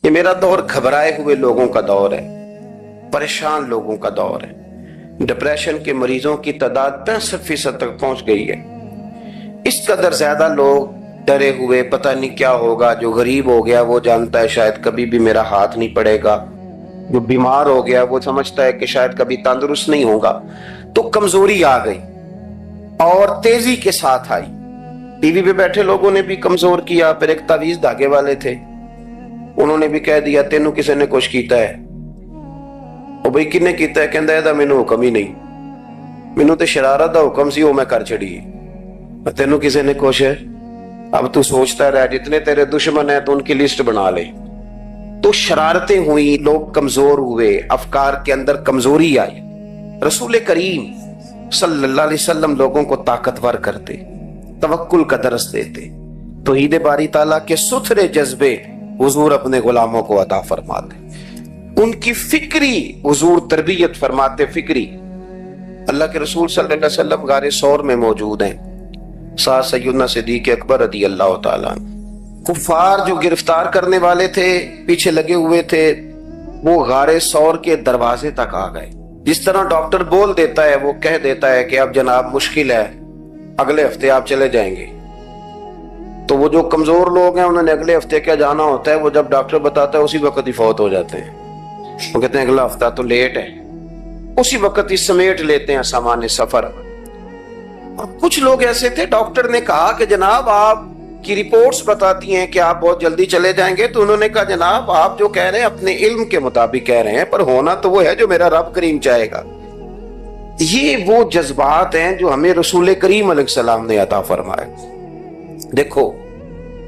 یہ میرا دور گھبرائے ہوئے لوگوں کا دور ہے، پریشان لوگوں کا دور ہے۔ ڈپریشن کے مریضوں کی تعداد 65% تک پہنچ گئی ہے۔ اس قدر زیادہ لوگ ڈرے ہوئے، پتہ نہیں کیا ہوگا۔ جو غریب ہو گیا وہ جانتا ہے شاید کبھی بھی میرا ہاتھ نہیں پڑے گا، جو بیمار ہو گیا وہ سمجھتا ہے کہ شاید کبھی تندرست نہیں ہوگا۔ تو کمزوری آ گئی اور تیزی کے ساتھ آئی۔ ٹی وی پہ بیٹھے لوگوں نے بھی کمزور کیا۔ پھر ایک تعویذ دھاگے والے تھے، انہوں نے بھی کہہ دیا تینوں کسی نے کچھ کیتا ہے۔ او بھئی کنے کیتا ہے؟ کہندا ہے مینوں حکم ہی نہیں، مینوں تے شرارت دا حکم سی، وہ میں کر چھڑی، تینوں کسی نے کچھ ہے۔ اب تو سوچتا رہ، جتنے تیرے دشمن ہیں تو ان کی لسٹ بنا لے۔ تو شرارتیں ہوئی، لوگ کمزور ہوئے، افکار کے اندر کمزوری آئی۔ رسول کریم صلی اللہ علیہ وسلم لوگوں کو طاقتور کرتے، توکل کا درس دیتے، توحید باری تعالیٰ کے ستھرے جذبے حضور اپنے غلاموں کو عطا فرماتے، ان کی فکری حضور تربیت فرماتے۔ فکری اللہ کے رسول صلی اللہ علیہ وسلم غار ثور میں موجود ہیں، ساتھ سیدنا صدیق اکبر رضی اللہ تعالیٰ عنہ۔ کفار جو گرفتار کرنے والے تھے، پیچھے لگے ہوئے تھے، وہ غار ثور کے دروازے تک آ گئے۔ جس طرح ڈاکٹر بول دیتا ہے، وہ کہہ دیتا ہے کہ اب جناب مشکل ہے، اگلے ہفتے آپ چلے جائیں گے، تو وہ جو کمزور لوگ ہیں انہوں نے اگلے ہفتے کیا جانا ہوتا ہے، وہ جب ڈاکٹر بتاتا ہے اسی وقت ہی فوت ہو جاتے ہیں۔ وہ کہتے ہیں اگلا ہفتہ تو لیٹ ہے، اسی وقت ہی سمیٹ لیتے ہیں سامان سفر۔ اور کچھ لوگ ایسے تھے، ڈاکٹر نے کہا کہ جناب آپ کی رپورٹس بتاتی ہیں کہ آپ بہت جلدی چلے جائیں گے، تو انہوں نے کہا جناب آپ جو کہہ رہے ہیں اپنے علم کے مطابق کہہ رہے ہیں، پر ہونا تو وہ ہے جو میرا رب کریم چاہے گا۔ یہ وہ جذبات ہیں جو ہمیں رسول کریم علیہ السلام نے عطا فرمائے۔ دیکھو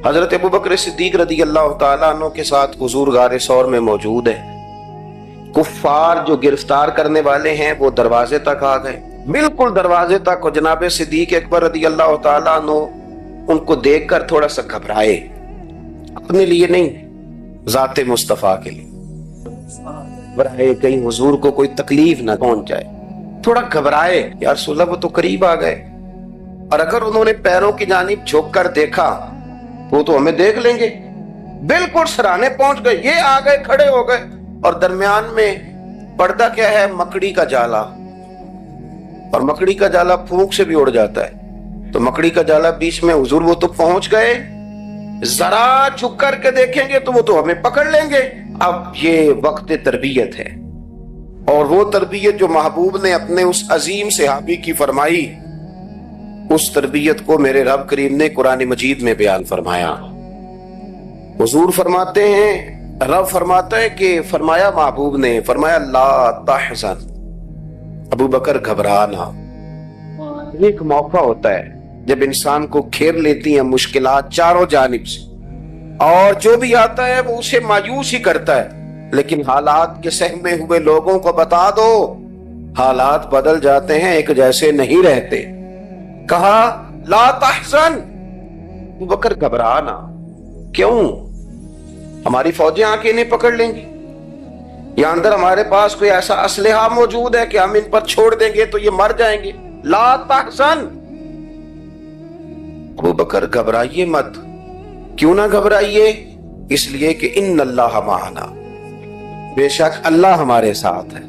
حضرت ابوبکر صدیق رضی اللہ تعالیٰ عنہ کے ساتھ حضور غار ثور میں موجود ہے۔ کفار جو گرفتار کرنے والے ہیں وہ دروازے تک آ گئے، بالکل دروازے تک، اور جناب صدیق اکبر رضی اللہ تعالیٰ عنہ ان کو دیکھ کر تھوڑا سا گھبرائے، اپنے لیے نہیں، ذات مصطفیٰ کے لیے گھبرائے، کہیں حضور کو کوئی تکلیف نہ پہنچ جائے، تھوڑا گھبرائے۔ یا رسول اللہ وہ تو قریب آ گئے، اور اگر انہوں نے پیروں کی جانب جھک کر دیکھا وہ تو ہمیں دیکھ لیں گے، بالکل سرانے پہنچ گئے، یہ آ گئے، کھڑے ہو گئے، اور درمیان میں پردہ کیا ہے؟ مکڑی کا جالا، اور مکڑی کا جالا پھونک سے بھی اڑ جاتا ہے، تو مکڑی کا جالا بیچ میں، حضور وہ تو پہنچ گئے، ذرا جھک کر کے دیکھیں گے تو وہ تو ہمیں پکڑ لیں گے۔ اب یہ وقت تربیت ہے، اور وہ تربیت جو محبوب نے اپنے اس عظیم صحابی کی فرمائی، اس تربیت کو میرے رب کریم نے قرآن مجید میں بیان فرمایا۔ حضور فرماتے ہیں، رب فرماتا ہے کہ فرمایا محبوب نے، فرمایا لا تحزن، ابو بکر گھبرانا۔ ایک موقع ہوتا ہے جب انسان کو گھیر لیتی ہیں مشکلات چاروں جانب سے، اور جو بھی آتا ہے وہ اسے مایوس ہی کرتا ہے، لیکن حالات کے سہمے ہوئے لوگوں کو بتا دو حالات بدل جاتے ہیں، ایک جیسے نہیں رہتے۔ کہا لا تحزن، ابو بکر گھبرانا، کیوں؟ ہماری فوجیں آ کے انہیں پکڑ لیں گی، یا اندر ہمارے پاس کوئی ایسا اسلحہ موجود ہے کہ ہم ان پر چھوڑ دیں گے تو یہ مر جائیں گے۔ لا تحزن، ابو بکر گھبرائیے مت۔ کیوں نہ گھبرائیے؟ اس لیے کہ ان اللہ معنا، بے شک اللہ ہمارے ساتھ ہے۔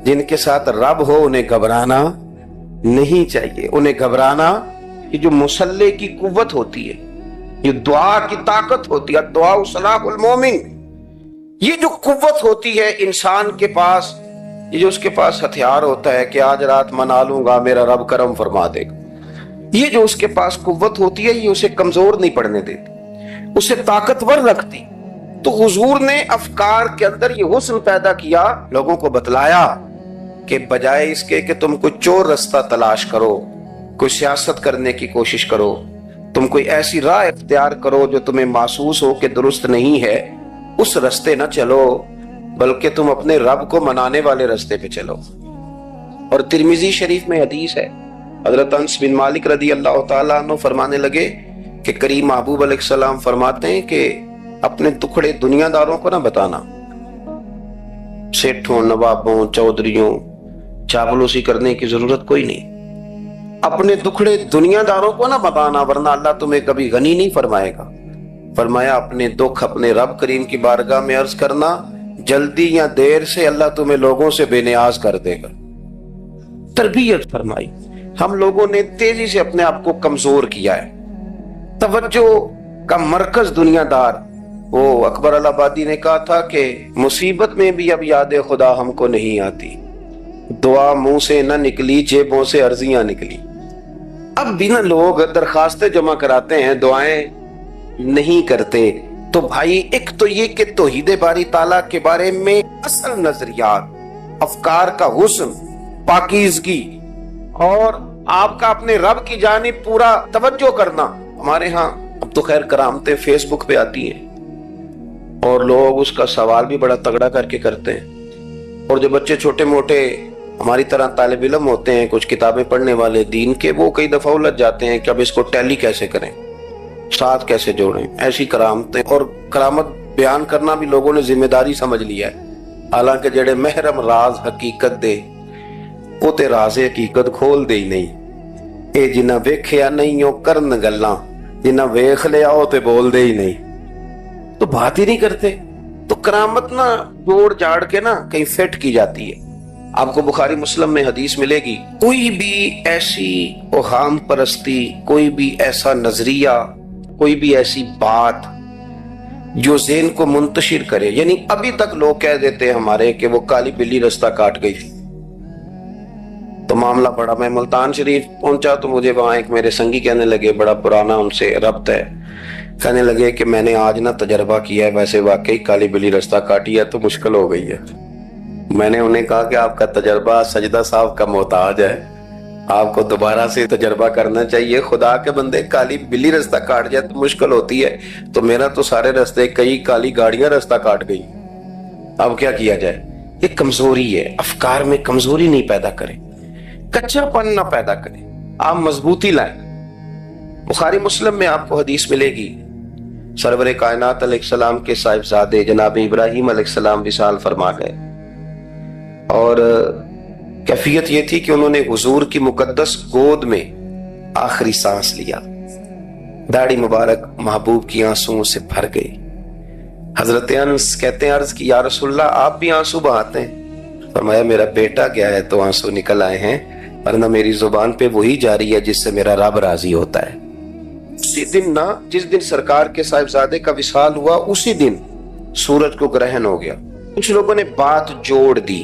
جن کے ساتھ رب ہو انہیں گھبرانا نہیں چاہیے۔ انہیں گھبرانا، یہ جو مسلح کی قوت ہوتی ہے، یہ دعا کی طاقت ہوتی ہے، دعا صلاح المومن، یہ جو قوت ہوتی ہے انسان کے پاس، یہ جو اس کے پاس ہتھیار ہوتا ہے کہ آج رات منا لوں گا میرا رب کرم فرما دے گا، یہ جو اس کے پاس قوت ہوتی ہے یہ اسے کمزور نہیں پڑنے دیتی، اسے طاقتور رکھتی۔ تو حضور نے افکار کے اندر یہ حسن پیدا کیا، لوگوں کو بتلایا کہ بجائے اس کے کہ تم کوئی چور رستہ تلاش کرو، کوئی سیاست کرنے کی کوشش کرو، تم کوئی ایسی راہ اختیار کرو جو تمہیں محسوس ہو کہ درست نہیں ہے، اس رستے نہ چلو، بلکہ تم اپنے رب کو منانے والے رستے پہ چلو۔ اور ترمذی شریف میں حدیث ہے، حضرت انس بن مالک رضی اللہ تعالیٰ عنہ فرمانے لگے کہ کریم محبوب علیہ السلام فرماتے ہیں کہ اپنے دکھڑے دنیا داروں کو نہ بتانا، سیٹھوں، نوابوں، چودھریوں، چاپلوسی کرنے کی ضرورت کوئی نہیں، اپنے دکھڑے دنیا داروں کو نہ بتانا، ورنہ اللہ تمہیں کبھی غنی نہیں فرمائے گا۔ فرمایا اپنے دکھ اپنے رب کریم کی بارگاہ میں عرض کرنا، جلدی یا دیر سے اللہ تمہیں لوگوں سے بے نیاز کر دے گا۔ تربیت فرمائی۔ ہم لوگوں نے تیزی سے اپنے آپ کو کمزور کیا ہے، توجہ کا مرکز دنیا دار۔ وہ اکبر الہآبادی نے کہا تھا کہ مصیبت میں بھی اب یاد خدا ہم کو نہیں آتی، دعا منہ سے نہ نکلی جیبوں سے عرضیاں نکلی۔ اب بھی نہ لوگ درخواستیں جمع کراتے ہیں، دعائیں نہیں کرتے۔ تو بھائی ایک تو یہ کہ توحید باری تعالیٰ کے بارے میں اصل نظریات، افکار کا حسن، پاکیزگی اور آپ کا اپنے رب کی جانب پورا توجہ کرنا۔ ہمارے ہاں اب تو خیر کرامتیں فیس بک پہ آتی ہیں اور لوگ اس کا سوال بھی بڑا تگڑا کر کے کرتے ہیں، اور جو بچے چھوٹے موٹے ہماری طرح طالب علم ہوتے ہیں، کچھ کتابیں پڑھنے والے دین کے، وہ کئی دفعہ الجھ جاتے ہیں کہ اب اس کو ٹیلی کیسے کریں، ساتھ کیسے جوڑیں۔ ایسی کرامتیں اور کرامت بیان کرنا بھی لوگوں نے ذمہ داری سمجھ لیا ہے، حالانکہ جڑے محرم راز حقیقت دے وہ تے راز حقیقت کھول دے ہی نہیں۔ اے جنہ ویکھیا نہیں او کرن گلاں، جنہ ویکھ لیا او تے بول دے ہی نہیں، تو بات ہی نہیں کرتے۔ تو کرامت نا جوڑ جاڑ کے نا کہیں فٹ کی جاتی ہے۔ آپ کو بخاری مسلم میں حدیث ملے گی، کوئی بھی ایسی اوہام پرستی، کوئی بھی ایسا نظریہ، کوئی بھی ایسی بات جو ذہن کو منتشر کرے، یعنی ابھی تک لوگ کہہ دیتے ہیں ہمارے کہ وہ کالی بلی رستہ کاٹ گئی تھی، تو معاملہ بڑا، میں ملتان شریف پہنچا تو مجھے وہاں ایک میرے سنگی کہنے لگے، بڑا پرانا ان سے ربط ہے، کہنے لگے کہ میں نے آج نہ تجربہ کیا ہے، ویسے واقعی کالی بلی رستہ کاٹی ہے تو مشکل ہو گئی ہے۔ میں نے انہیں کہا کہ آپ کا تجربہ سجدہ صاحب کا محتاج ہے، آپ کو دوبارہ سے تجربہ کرنا چاہیے۔ خدا کے بندے کالی بلی رستہ کاٹ جائے تو مشکل ہوتی ہے، تو میرا تو سارے رستے کئی کالی گاڑیاں رستہ کاٹ گئی، اب کیا کیا جائے؟ یہ کمزوری ہے، افکار میں کمزوری نہیں پیدا کریں، کچا پن نہ پیدا کریں، آپ مضبوطی لائیں۔ بخاری مسلم میں آپ کو حدیث ملے گی، سرور کائنات علیہ السلام کے صاحبزادے جناب ابراہیم علیہ السلام وصال فرما گئے، اور کیفیت یہ تھی کہ انہوں نے حضور کی مقدس گود میں آخری سانس لیا، داڑھی مبارک محبوب کی آنسوؤں سے بھر گئی۔ حضرت انس کہتے ہیں عرض کی یا رسول اللہ آپ بھی آنسو بہاتے ہیں؟ فرمایا میرا بیٹا گیا ہے تو آنسو نکل آئے ہیں، ورنہ میری زبان پہ وہی جاری ہے جس سے میرا رب راضی ہوتا ہے۔ اسی دن نا، جس دن سرکار کے صاحبزادے کا وصال ہوا، اسی دن سورج کو گرہن ہو گیا۔ کچھ لوگوں نے بات جوڑ دی،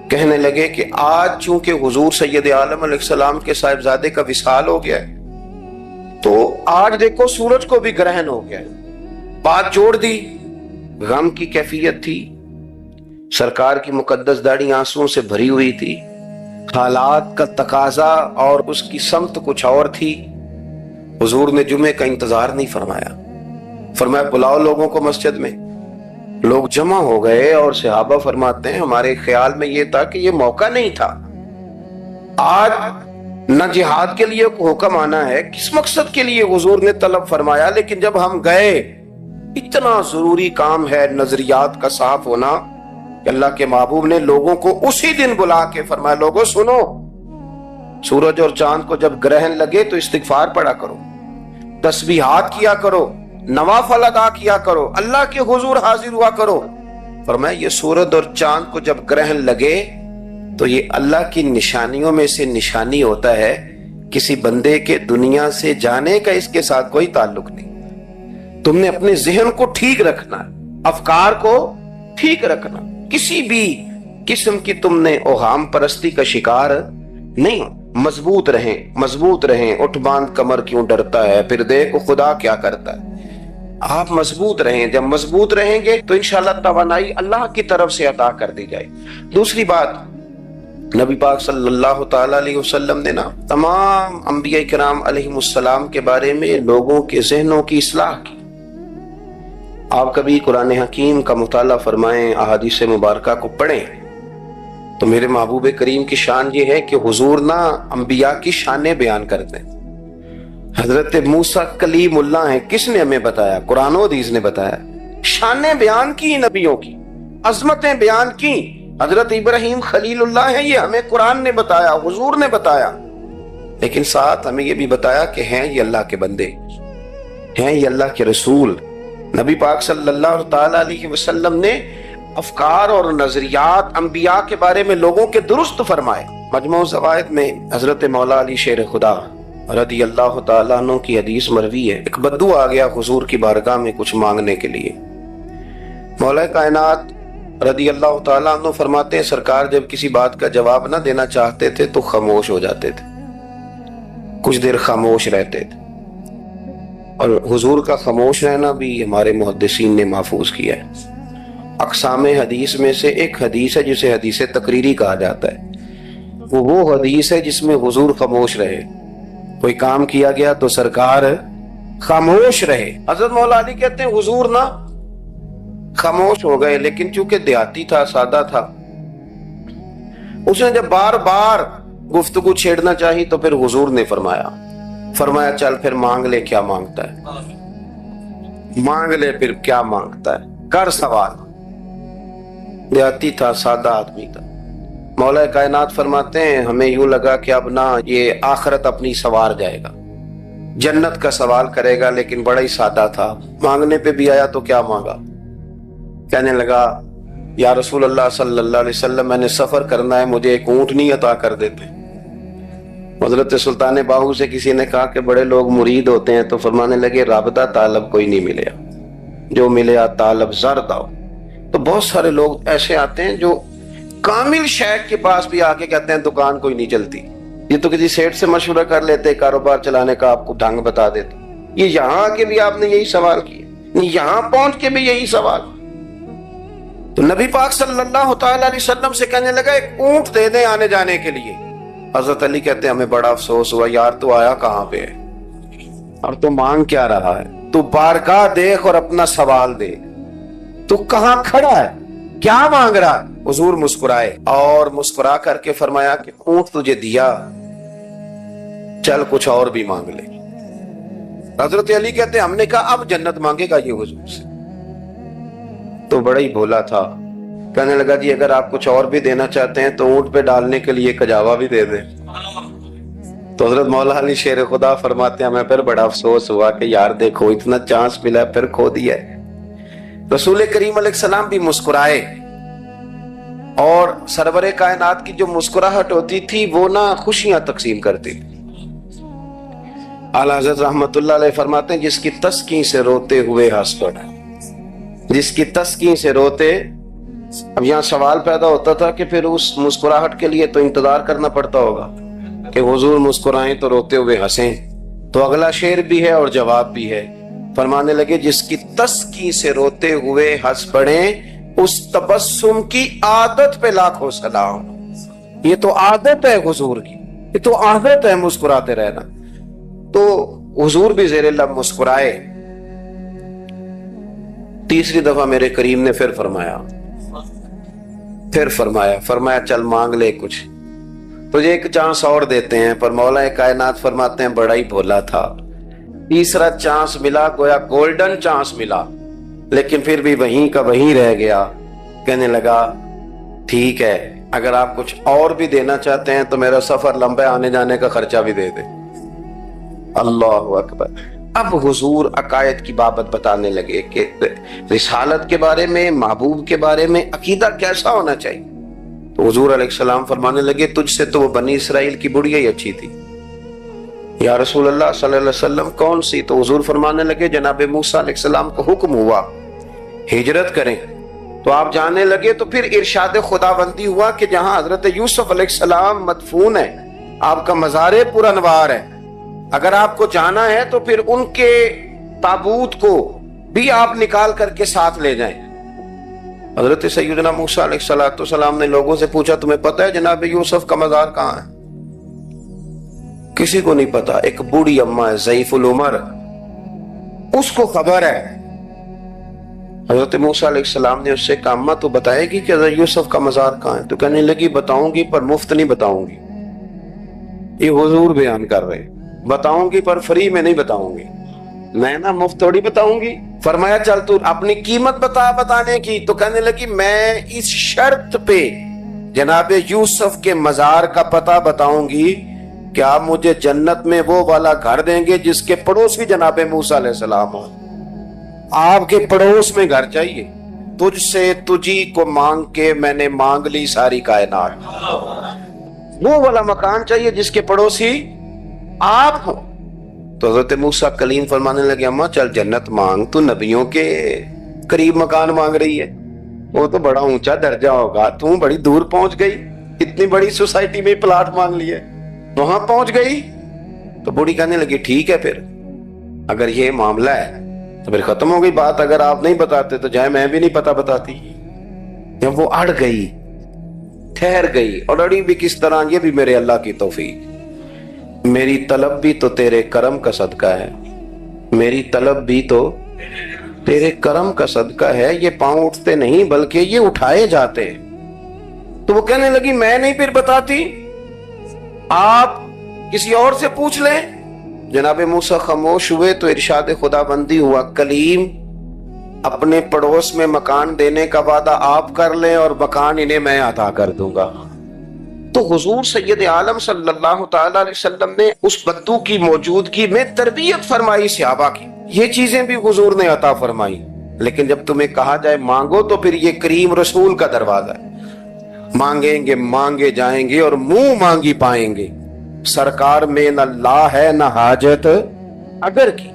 کہنے لگے کہ آج چونکہ حضور سید عالم علیہ السلام کے صاحبزادے کا وصال ہو گیا ہے تو آج دیکھو سورج کو بھی گرہن ہو گیا ہے۔ بات جوڑ دی، غم کی کیفیت تھی، سرکار کی مقدس داڑھی آنسوؤں سے بھری ہوئی تھی، حالات کا تقاضا اور اس کی سمت کچھ اور تھی۔ حضور نے جمعے کا انتظار نہیں فرمایا، فرمایا بلاؤ لوگوں کو مسجد میں۔ لوگ جمع ہو گئے اور صحابہ فرماتے ہیں ہمارے خیال میں یہ تھا کہ یہ موقع نہیں تھا، آج نہ جہاد کے لیے حکم آنا ہے، کس مقصد کے لیے حضور نے طلب فرمایا، لیکن جب ہم گئے اتنا ضروری کام ہے نظریات کا صاف ہونا کہ اللہ کے محبوب نے لوگوں کو اسی دن بلا کے فرمایا لوگوں سنو، سورج اور چاند کو جب گرہن لگے تو استغفار پڑھا کرو، تسبیحات کیا کرو، نوافل ادا کیا کرو، اللہ کے حضور حاضر ہوا کرو۔ فرمایا یہ سورج اور چاند کو جب گرہن لگے تو یہ اللہ کی نشانیوں میں سے نشانی ہوتا ہے، کسی بندے کے دنیا سے جانے کا اس کے ساتھ کوئی تعلق نہیں۔ تم نے اپنے ذہن کو ٹھیک رکھنا، افکار کو ٹھیک رکھنا، کسی بھی قسم کی تم نے اوہام پرستی کا شکار نہیں ہو، مضبوط رہیں، مضبوط رہیں۔ اٹھ باندھ کمر کیوں ڈرتا ہے، پھر دیکھ خدا کیا کرتا ہے۔ آپ مضبوط رہیں، جب مضبوط رہیں گے تو انشاءاللہ توانائی اللہ کی طرف سے عطا کر دی جائے۔ دوسری بات، نبی پاک صلی اللہ تعالی علیہ وسلم نے نا تمام انبیاء کرام علیہم السلام کے بارے میں لوگوں کے ذہنوں کی اصلاح کی۔ آپ کبھی قرآن حکیم کا مطالعہ فرمائیں، احادیث مبارکہ کو پڑھیں تو میرے محبوب کریم کی شان یہ ہے کہ حضور نا انبیاء کی شانیں بیان کرتے ہیں۔ حضرت موسیٰ کلیم اللہ ہیں، کس نے ہمیں بتایا؟ قرآن و حدیث نے بتایا۔ شانیں بیان کی نبیوں کی، عظمتیں بیان کی۔ حضرت ابراہیم خلیل اللہ ہیں، یہ ہمیں قرآن نے بتایا، حضور نے بتایا، لیکن ساتھ ہمیں یہ بھی بتایا کہ ہیں یہ اللہ کے بندے، ہیں یہ اللہ کے رسول۔ نبی پاک صلی اللہ تعالیٰ علیہ وسلم نے افکار اور نظریات انبیاء کے بارے میں لوگوں کے درست فرمائے۔ مجموع زوائد میں حضرت مولا علی شیر خدا رضی اللہ تعالیٰ عنہ کی حدیث مروی ہے، ایک بدو آ گیا حضور کی بارگاہ میں کچھ مانگنے کے لیے۔ مولا کائنات رضی اللہ تعالیٰ عنہ فرماتے ہیں سرکار جب کسی بات کا جواب نہ دینا چاہتے تھے تو خاموش ہو جاتے تھے، کچھ دیر خاموش رہتے تھے، اور حضور کا خاموش رہنا بھی ہمارے محدثین نے محفوظ کیا ہے۔ اقسام حدیث میں سے ایک حدیث ہے جسے حدیث تقریری کہا جاتا ہے، وہ حدیث ہے جس میں حضور خاموش رہے، کوئی کام کیا گیا تو سرکار خاموش رہے۔ حضرت مولا علی کہتے ہیں حضور نہ خاموش ہو گئے، لیکن چونکہ دیہاتی تھا، سادہ تھا، اس نے جب بار بار گفتگو چھیڑنا چاہی تو پھر حضور نے فرمایا چل پھر مانگ لے کیا مانگتا ہے، مانگ لے پھر کیا مانگتا ہے، کر سوال۔ دیہاتی تھا، سادہ آدمی تھا۔ مولا کائنات فرماتے ہیں ہمیں یوں لگا کہ اب نہ یہ آخرت اپنی سوار جائے گا، جنت کا سوال کرے گا، لیکن بڑا ہی سادہ تھا۔ مانگنے پہ بھی آیا تو کیا مانگا، کہنے لگا یا رسول اللہ صلی اللہ علیہ وسلم میں نے سفر کرنا ہے، مجھے ایک اونٹنی عطا کر دیتے۔ حضرت سلطان باہو سے کسی نے کہا کہ بڑے لوگ مرید ہوتے ہیں، تو فرمانے لگے رابطہ طالب کوئی نہیں ملیا، جو ملیا طالب زرد آؤ۔ تو بہت سارے لوگ ایسے آتے ہیں جو کامل شیخ کے پاس بھی آ کے کہتے ہیں دکان کوئی نہیں چلتی، یہ تو کسی سیٹ سے مشورہ کر لیتے، کاروبار چلانے کا آپ کو ڈھنگ بتا دیتے۔ یہ یہاں آ کے بھی آپ نے یہی سوال کیا، یہاں پہنچ کے بھی یہی سوال۔ تو نبی پاک صلی اللہ تعالیٰ علیہ وسلم سے کہنے لگا ایک اونٹ دے دیں آنے جانے کے لیے۔ حضرت علی کہتے ہیں ہمیں بڑا افسوس ہوا، یار تو آیا کہاں پہ ہے اور تو مانگ کیا رہا ہے، تو بارگاہ دیکھ اور اپنا سوال دے، تو کہاں کھڑا ہے، کیا مانگ رہا ہے۔ حضور مسکرائے اور مسکرا کر کے فرمایا کہ اونٹ تجھے دیا، چل کچھ اور بھی مانگ لے۔ حضرت علی کہتے ہیں ہم نے کہا اب جنت مانگے گا یہ حضور سے، تو بڑا ہی بھولا تھا، کہنے لگا جی اگر آپ کچھ اور بھی دینا چاہتے ہیں تو اونٹ پہ ڈالنے کے لیے کجاوا بھی دے دیں۔ تو حضرت مولا علی شیر خدا فرماتے ہیں ہمیں پھر بڑا افسوس ہوا کہ یار دیکھو اتنا چانس ملا پھر کھو دیا ہے۔ رسول کریم علیہ السلام بھی مسکرائے، اور سرور کائنات کی جو مسکراہٹ ہوتی تھی وہ نہ خوشیاں تقسیم کرتی تھی۔ اعلیٰ حضرت رحمت اللہ علیہ فرماتے ہیں جس کی تسکین سے روتے ہوئے ہنس پڑا، جس کی تسکین سے روتے۔ اب یہاں سوال پیدا ہوتا تھا کہ پھر اس مسکراہٹ کے لیے تو انتظار کرنا پڑتا ہوگا کہ حضور مسکرائیں تو روتے ہوئے ہنسیں، تو اگلا شعر بھی ہے اور جواب بھی ہے۔ فرمانے لگے جس کی تسکین سے روتے ہوئے ہنس پڑیں اس تبسم کی عادت پہ لاکھوں سلام۔ یہ تو عادت ہے حضور کی، یہ تو عادت ہے مسکراتے رہنا۔ تو حضور بھی زیر لب مسکرائے۔ تیسری دفعہ میرے کریم نے پھر فرمایا چل مانگ لے کچھ، تجھے ایک چانس اور دیتے ہیں۔ پر مولا کائنات فرماتے ہیں بڑا ہی بھولا تھا، تیسرا چانس ملا، گویا گولڈن چانس ملا، لیکن پھر بھی وہیں کا وہیں رہ گیا۔ کہنے لگا ٹھیک ہے اگر آپ کچھ اور بھی دینا چاہتے ہیں تو میرا سفر لمبا آنے جانے کا خرچہ بھی دے دیں۔ اللہ اکبر۔ اب حضور عقائد کی بابت بتانے لگے کہ رسالت کے بارے میں، محبوب کے بارے میں عقیدہ کیسا ہونا چاہیے۔ تو حضور علیہ السلام فرمانے لگے تجھ سے تو وہ بنی اسرائیل کی بڑھیا ہی اچھی تھی۔ یا رسول اللہ صلی اللہ علیہ وسلم کون سی؟ تو حضور فرمانے لگے جناب موسیٰ علیہ السلام کو حکم ہوا ہجرت کریں، تو آپ جانے لگے، تو پھر ارشاد خداوندی ہوا کہ جہاں حضرت یوسف علیہ السلام مدفون ہے، آپ کا مزار پرانوار ہے، اگر آپ کو جانا ہے تو پھر ان کے تابوت کو بھی آپ نکال کر کے ساتھ لے جائیں۔ حضرت سیدنا موسیٰ علیہ السلام نے لوگوں سے پوچھا تمہیں پتہ ہے جناب یوسف کا مزار کہاں ہے؟ کسی کو نہیں پتا، ایک بوڑھی اماں ہے ضعیف العمر، اس کو خبر ہے۔ حضرت موسیٰ علیہ السلام نے اس سے کہا اماں تو بتائے گی کہ حضرت یوسف کا مزار کہاں ہے؟ تو کہنے لگی بتاؤں گی پر مفت نہیں بتاؤں گی، یہ حضور بیان کر رہے، بتاؤں گی پر فری میں نہیں بتاؤں گی، میں نا مفت تھوڑی بتاؤں گی۔ فرمایا چل تو اپنی قیمت بتا بتانے کی، تو کہنے لگی میں اس شرط پہ جناب یوسف کے مزار کا پتہ بتاؤں گی کیا مجھے جنت میں وہ والا گھر دیں گے جس کے پڑوسی جناب موسیٰ علیہ السلام ہو؟ آپ کے پڑوس میں گھر چاہیے؟ تجھ سے تجھی کو مانگ کے میں نے مانگ لی ساری کائنات، وہ والا مکان چاہیے جس کے پڑوسی آپ ہو۔ تو حضرت موسیٰ کلیم فرمانے لگے اماں چل جنت مانگ، تو نبیوں کے قریب مکان مانگ رہی ہے، وہ تو بڑا اونچا درجہ ہوگا، تو بڑی دور پہنچ گئی، اتنی بڑی سوسائٹی میں پلاٹ مانگ لیے، وہاں پہنچ گئی۔ تو بوڑھی کہنے لگی ٹھیک ہے، پھر اگر یہ معاملہ ہے تو پھر ختم ہو گئی بات، اگر آپ نہیں بتاتے تو جائے میں بھی نہیں پتا بتاتی۔ جب وہ اڑ گئی، ٹھہر گئی، اور اڑی بھی کس طرح، یہ بھی میرے اللہ کی توفیق، میری طلب بھی تو تیرے کرم کا صدقہ ہے، میری طلب بھی تو تیرے کرم کا صدقہ ہے، یہ پاؤں اٹھتے نہیں بلکہ یہ اٹھائے جاتے ہیں۔ تو وہ کہنے لگی میں نہیں پھر بتاتی، آپ کسی اور سے پوچھ لیں۔ جناب موسیٰ خاموش ہوئے تو ارشاد خدا بندی ہوا، کلیم اپنے پڑوس میں مکان دینے کا وعدہ آپ کر لیں اور مکان انہیں میں عطا کر دوں گا۔ تو حضور سید عالم صلی اللہ تعالی علیہ وسلم نے اس بدو کی موجودگی میں تربیت فرمائی صحابہ کی، یہ چیزیں بھی حضور نے عطا فرمائی۔ لیکن جب تمہیں کہا جائے مانگو تو پھر یہ کریم رسول کا دروازہ ہے، مانگیں گے مانگے جائیں گے اور منہ مانگی پائیں گے، سرکار میں نہ لا ہے نہ حاجت اگر کی۔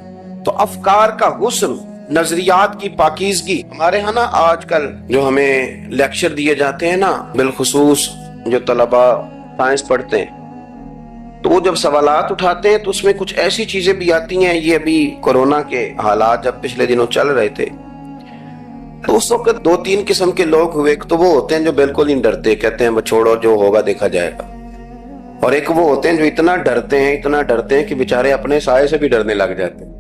تو افکار کا حسن، نظریات کی پاکیزگی، ہمارے ہاں نا آج کل جو ہمیں لیکچر دیے جاتے ہیں نا، بالخصوص جو طلباء سائنس پڑھتے ہیں، تو وہ جب سوالات اٹھاتے ہیں تو اس میں کچھ ایسی چیزیں بھی آتی ہیں، یہ ابھی کورونا کے حالات جب پچھلے دنوں چل رہے تھے تو اس وقت 2-3 قسم کے لوگ ہوئے، ایک تو وہ ہوتے ہیں جو بالکل ہی ڈرتے، کہتے ہیں چھوڑو جو ہوگا دیکھا جائے گا، اور ایک وہ ہوتے ہیں جو اتنا ڈرتے ہیں کہ بیچارے اپنے سائے سے بھی ڈرنے لگ جاتے ہیں۔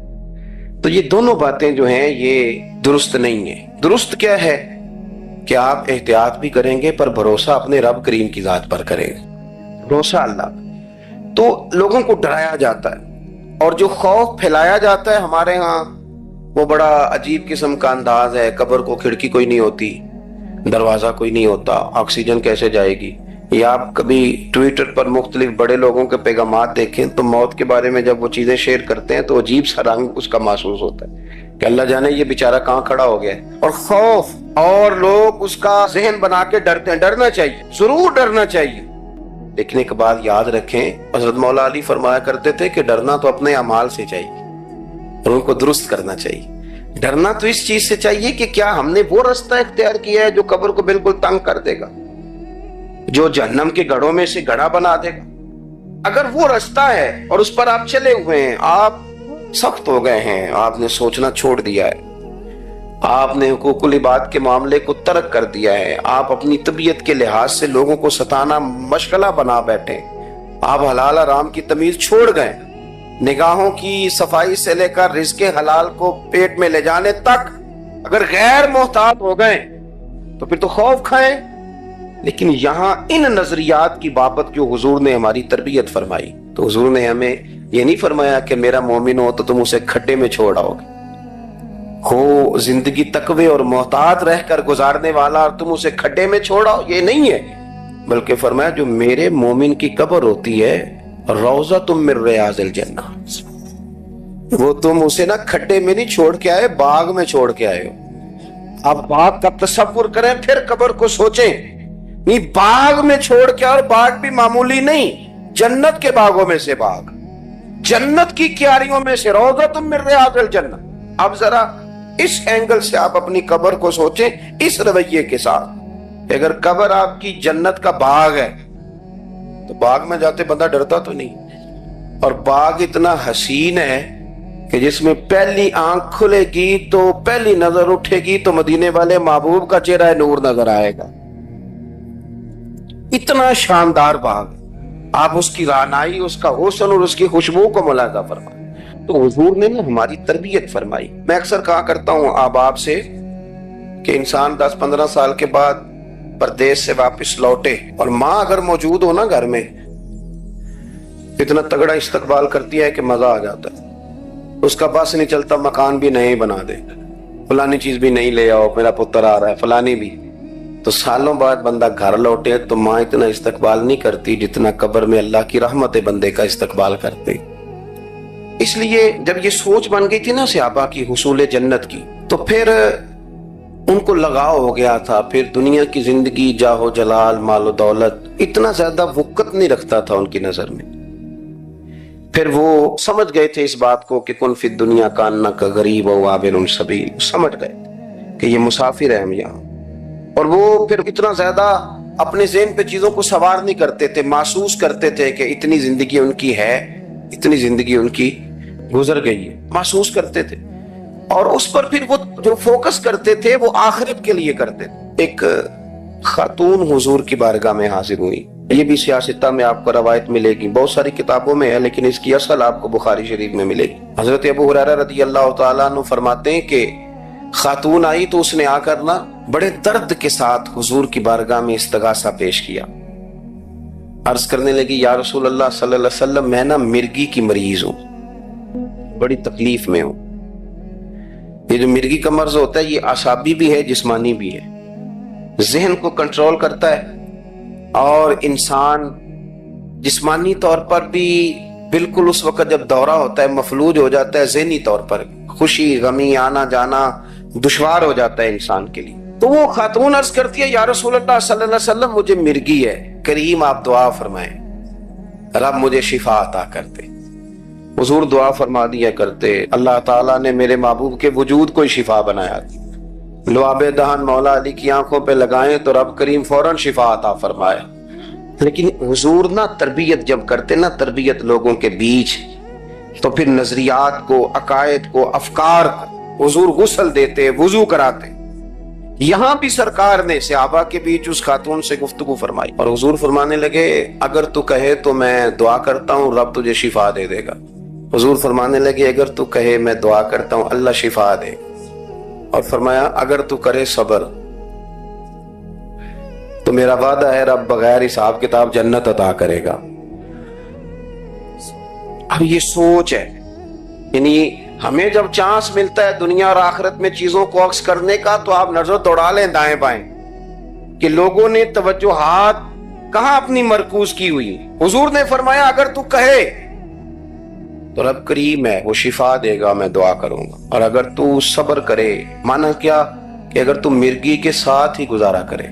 تو یہ دونوں باتیں جو ہیں یہ درست نہیں ہیں۔ درست کیا ہے کہ آپ احتیاط بھی کریں گے پر بھروسہ اپنے رب کریم کی ذات پر کریں گے، بھروسہ اللہ۔ تو لوگوں کو ڈرایا جاتا ہے اور جو خوف پھیلایا جاتا ہے ہمارے ہاں وہ بڑا عجیب قسم کا انداز ہے، قبر کو کھڑکی کوئی نہیں ہوتی، دروازہ کوئی نہیں ہوتا، آکسیجن کیسے جائے گی؟ یا آپ کبھی ٹویٹر پر مختلف بڑے لوگوں کے پیغامات دیکھیں تو موت کے بارے میں جب وہ چیزیں شیئر کرتے ہیں تو عجیب سا رنگ اس کا محسوس ہوتا ہے کہ اللہ جانے یہ بیچارہ کہاں کھڑا ہو گیا ہے، اور خوف، اور لوگ اس کا ذہن بنا کے ڈرتے ہیں۔ ڈرنا چاہیے، ضرور ڈرنا چاہیے، لیکن ایک بات یاد رکھیں، حضرت مولا علی فرمایا کرتے تھے کہ ڈرنا تو اپنے اعمال سے چاہیے اور ان کو درست کرنا چاہیے۔ ڈرنا تو اس چیز سے چاہیے کہ کیا ہم نے وہ رستہ اختیار کیا ہے جو قبر کو بالکل تنگ کر دے گا، جو جہنم کے گڑھوں میں سے گڑھا بنا دے گا؟ اگر وہ رستہ ہے اور اس پر آپ چلے ہوئے ہیں، آپ سخت ہو گئے ہیں، آپ نے سوچنا چھوڑ دیا ہے، آپ نے حقوق العباد کے معاملے کو ترک کر دیا ہے، آپ اپنی طبیعت کے لحاظ سے لوگوں کو ستانا مشغلہ بنا بیٹھے، آپ حلال حرام کی تمیز چھوڑ گئے، نگاہوں کی صفائی سے لے کر رزق حلال کو پیٹ میں لے جانے تک اگر غیر محتاط ہو گئے تو پھر تو خوف کھائیں۔ لیکن یہاں ان نظریات کی بابت جو حضور نے ہماری تربیت فرمائی، تو حضور نے ہمیں یہ نہیں فرمایا کہ میرا مومن ہو تو تم اسے کھڈے میں چھوڑ آؤ گے، ہو زندگی تقوی اور محتاط رہ کر گزارنے والا اور تم اسے کھڈے میں چھوڑ آؤ، یہ نہیں ہے، بلکہ فرمایا جو میرے مومن کی قبر ہوتی ہے روضۃ من ریاض الجنہ، وہ تم اسے نا کھڈے میں نہیں چھوڑ کے آئے، باغ میں چھوڑ کے آئے ہو۔ آپ باغ کا تصور کریں پھر قبر کو سوچیں، نہیں باغ میں چھوڑ کے، اور باغ بھی معمولی نہیں، جنت کے باغوں میں سے باغ، جنت کی کیاریوں میں سے، روضۃ من ریاض الجنہ۔ اب ذرا اس اینگل سے آپ اپنی قبر کو سوچیں، اس رویے کے ساتھ، اگر قبر آپ کی جنت کا باغ ہے تو باغ میں جاتے بندہ ڈرتا تو نہیں، اور باغ اتنا حسین ہے کہ جس میں پہلی آنکھ کھلے گی تو پہلی نظر اٹھے گی تو مدینے والے محبوب کا چہرہ نور نظر آئے گا، اتنا شاندار باغ، آپ اس کی رعنائی، اس کا حسن اور اس کی خوشبو کو ملاحظہ فرمائیں۔ تو حضور نے ہماری تربیت فرمائی۔ میں اکثر کہا کرتا ہوں احباب سے کہ انسان 10-15 سال کے بعد پردیس سے واپس لوٹے اور ماں اگر موجود ہو نا گھر میں، اتنا تگڑا استقبال کرتی ہے کہ مزہ آ جاتا ہے، اس کا بس نہیں چلتا، مکان بھی نہیں بنا دے، فلانی چیز بھی نہیں لے آؤ، میرا پتر آ رہا ہے، فلانی بھی، تو سالوں بعد بندہ گھر لوٹے تو ماں اتنا استقبال نہیں کرتی جتنا قبر میں اللہ کی رحمت بندے کا استقبال کرتے. اس لیے جب یہ سوچ بن گئی تھی نا صحابہ کی حصول جنت کی، تو پھر ان کو لگاؤ ہو گیا تھا. پھر دنیا کی زندگی، جاہ و جلال، مال و دولت اتنا زیادہ وقت نہیں رکھتا تھا ان کی نظر میں. پھر وہ سمجھ گئے تھے اس بات کو کہ کن فی الدنیا کانک غریب و عابر السبیل، سمجھ گئے کہ یہ مسافر ہیں ہم یہاں. اور وہ پھر اتنا زیادہ اپنے ذہن پہ چیزوں کو سوار نہیں کرتے تھے، محسوس کرتے تھے کہ اتنی زندگی ان کی ہے، اتنی زندگی ان کی گزر گئی ہے، محسوس کرتے تھے. اور اس پر پھر وہ جو فوکس کرتے تھے وہ آخرت کے لیے کرتے تھے. ایک خاتون حضور کی بارگاہ میں حاضر ہوئی، یہ بھی سیاستہ میں آپ کو روایت ملے گی، بہت ساری کتابوں میں ہے لیکن اس کی اصل آپ کو بخاری شریف میں ملے گی. حضرت ابو ہریرہ رضی اللہ تعالیٰ عنہ فرماتے ہیں کہ خاتون آئی تو اس نے آ کر نا بڑے درد کے ساتھ حضور کی بارگاہ میں استغاثہ پیش کیا. عرض کرنے لگی یا رسول اللہ صلی اللہ علیہ وسلم، میں نا مرگی کی مریض ہوں، بڑی تکلیف میں ہوں. یہ جو مرگی کا مرض ہوتا ہے یہ اعصابی بھی ہے، جسمانی بھی ہے، ذہن کو کنٹرول کرتا ہے اور انسان جسمانی طور پر بھی بالکل اس وقت جب دورہ ہوتا ہے مفلوج ہو جاتا ہے، ذہنی طور پر خوشی غمی آنا جانا دشوار ہو جاتا ہے انسان کے لیے. تو وہ خاتون عرض کرتی ہے یا رسول اللہ صلی اللہ علیہ وسلم مجھے مرگی ہے، کریم آپ دعا فرمائیں رب مجھے شفا عطا کر دے. حضور دعا فرما دیا کرتے، اللہ تعالیٰ نے میرے محبوب کے وجود کو شفا بنایا. لعاب دہن مولا علی کی آنکھوں پہ لگائیں تو رب کریم فوراً شفا عطا فرمایا. لیکن حضور نا تربیت جب کرتے نا، تربیت لوگوں کے بیچ، تو پھر نظریات کو، عقائد کو، افکار کو حضور غسل دیتے، وضو کراتے. یہاں بھی سرکار نے صحابہ کے بیچ اس خاتون سے گفتگو فرمائی اور حضور فرمانے لگے اگر تو کہے تو میں دعا کرتا ہوں رب تجھے شفا دے دے گا. حضور فرمانے لگے اگر تو کہے میں دعا کرتا ہوں اللہ شفا دے. اور فرمایا اگر تو کرے صبر تو میرا وعدہ ہے رب بغیر حساب کتاب جنت عطا کرے گا. اب یہ سوچ ہے، یعنی ہمیں جب چانس ملتا ہے دنیا اور آخرت میں چیزوں کو عکس کرنے کا تو آپ نظر دوڑا لیں دائیں بائیں کہ لوگوں نے توجہات کہاں اپنی مرکوز کی ہوئی. حضور نے فرمایا اگر تو کہے تو رب کریم ہے، وہ شفا دے گا، میں دعا کروں گا. اور اگر تو صبر کرے، مانا کیا کہ اگر تو مرگی کے ساتھ ہی گزارا کرے،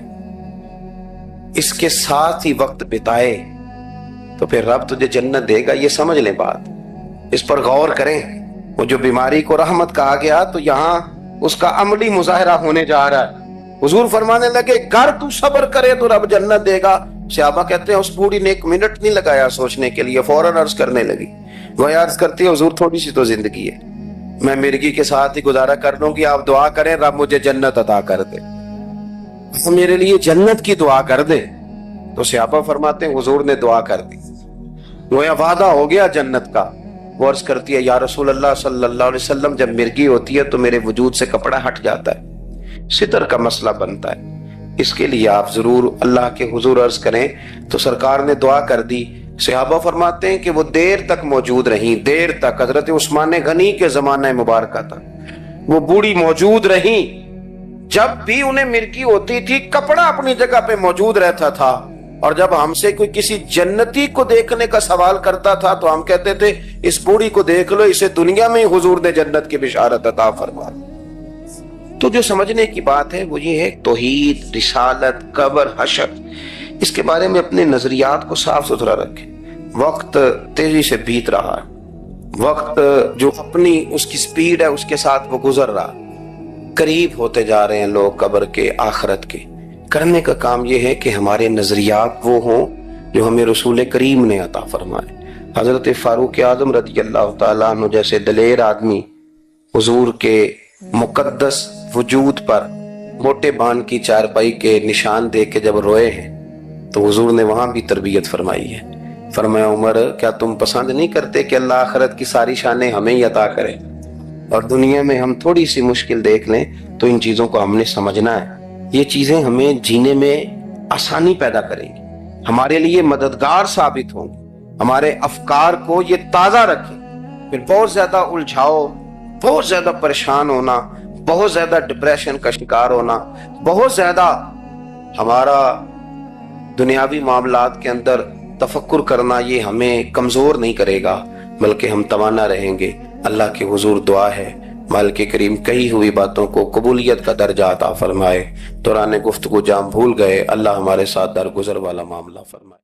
اس کے ساتھ ہی وقت بتائے تو پھر رب تجھے جنت دے گا. یہ سمجھ لیں بات، اس پر غور کریں. وہ جو بیماری کو رحمت کہا گیا تو یہاں اس کا عملی مظاہرہ ہونے جا رہا ہے. حضور فرمانے لگے گر تو صبر کرے تو رب جنت دے گا. صحابہ کہتے ہیں اس بوڑھی نے ایک منٹ نہیں لگایا سوچنے کے لیے، فوراً عرض کرنے لگی. وہ عرض کرتی ہے حضور تھوڑی سی تو زندگی ہے، میں مرگی کے ساتھ ہی گزارا کر لوں گی، آپ دعا کریں رب مجھے جنت عطا کر دے، میرے لیے جنت کی دعا کر دے. تو صحابہ فرماتے ہیں حضور نے دعا کر دی، وہ وعدہ ہو گیا جنت کا. وہ عرض کرتی ہے یا رسول اللہ صلی اللہ علیہ وسلم جب مرگی ہوتی ہے تو میرے وجود سے کپڑا ہٹ جاتا ہے، ستر کا مسئلہ بنتا ہے، اس کے لیے آپ ضرور اللہ کے حضور عرض کریں. تو سرکار نے دعا کر دی. صحابہ فرماتے ہیں کہ وہ دیر تک موجود رہیں، دیر تک. حضرت عثمان غنی کے زمانہ مبارکہ تک وہ بوڑھی موجود رہیں. جب بھی انہیں مرگی ہوتی تھی کپڑا اپنی جگہ پہ موجود رہتا تھا. اور جب ہم سے کوئی کسی جنتی کو دیکھنے کا سوال کرتا تھا تو ہم کہتے تھے اس بوڑھی کو دیکھ لو، اسے دنیا میں ہی حضور نے جنت کی بشارت عطا فرما. تو جو سمجھنے کی بات ہے وہ یہ ہے توحید، رسالت، قبر، حشر، اس کے بارے میں اپنے نظریات کو صاف ستھرا رکھیں. وقت تیزی سے بیت رہا ہے، وقت جو اپنی اس کی سپیڈ ہے اس کے ساتھ وہ گزر رہا. قریب ہوتے جا رہے ہیں لوگ قبر کے، آخرت کے. کرنے کا کام یہ ہے کہ ہمارے نظریات وہ ہوں جو ہمیں رسول کریم نے عطا فرمائے. حضرت فاروق اعظم رضی اللہ تعالیٰ عنہ جیسے دلیر آدمی حضور کے مقدس وجود پر موٹے بان کی چارپائی کے نشان دے کے جب روئے ہیں تو حضور نے وہاں بھی تربیت فرمائی ہے. فرمایا عمر کیا تم پسند نہیں کرتے کہ اللہ آخرت کی ساری شانیں ہمیں ہی عطا کرے اور دنیا میں ہم تھوڑی سی مشکل دیکھ لیں؟ تو ان چیزوں کو ہم نے سمجھنا ہے. یہ چیزیں ہمیں جینے میں آسانی پیدا کریں گی، ہمارے لیے مددگار ثابت ہوں گی. ہمارے افکار کو یہ تازہ رکھیں. پھر بہت زیادہ الجھاؤ، بہت زیادہ پریشان ہونا، بہت زیادہ ڈپریشن کا شکار ہونا، بہت زیادہ ہمارا دنیاوی معاملات کے اندر تفکر کرنا یہ ہمیں کمزور نہیں کرے گا، بلکہ ہم توانا رہیں گے۔ اللہ کے حضور دعا ہے مالک کریم کہی ہوئی باتوں کو قبولیت کا درجہ عطا فرمائے۔ دوران گفتگو جام بھول گئے، اللہ ہمارے ساتھ درگزر والا معاملہ فرمائے۔